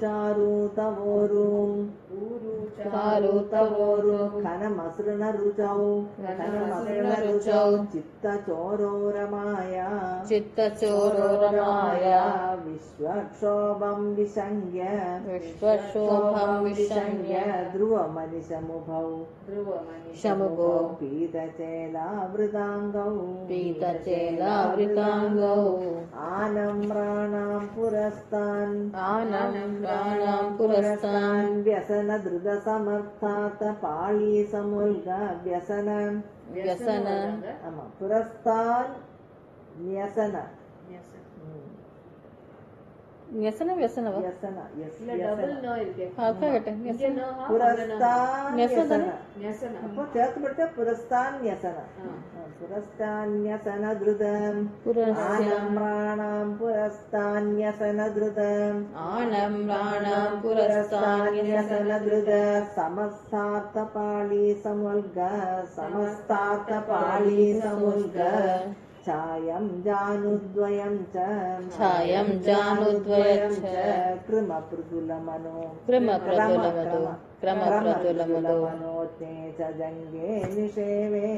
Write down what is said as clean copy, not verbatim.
चारु तवोरु खनमसृण रुचौ चित्तचोरोरमाया विश्वक्षोभं विसंज्ञ ध्रुवमनिशमुभौ पीतचेलावृताङ्गौ आनम्राणां पुरस्तान् व्यसनधृतसमर्थात पाळी समुल्ग व्यसन पुरस्तान् व्यसन आनम्राणां पुरस्तान्यसनधृत समस्तार्थपाळी समुल्ग छायं जानुद्वयं च क्रमप्रतुलमनोज्ञे च जङ्गे निषेवे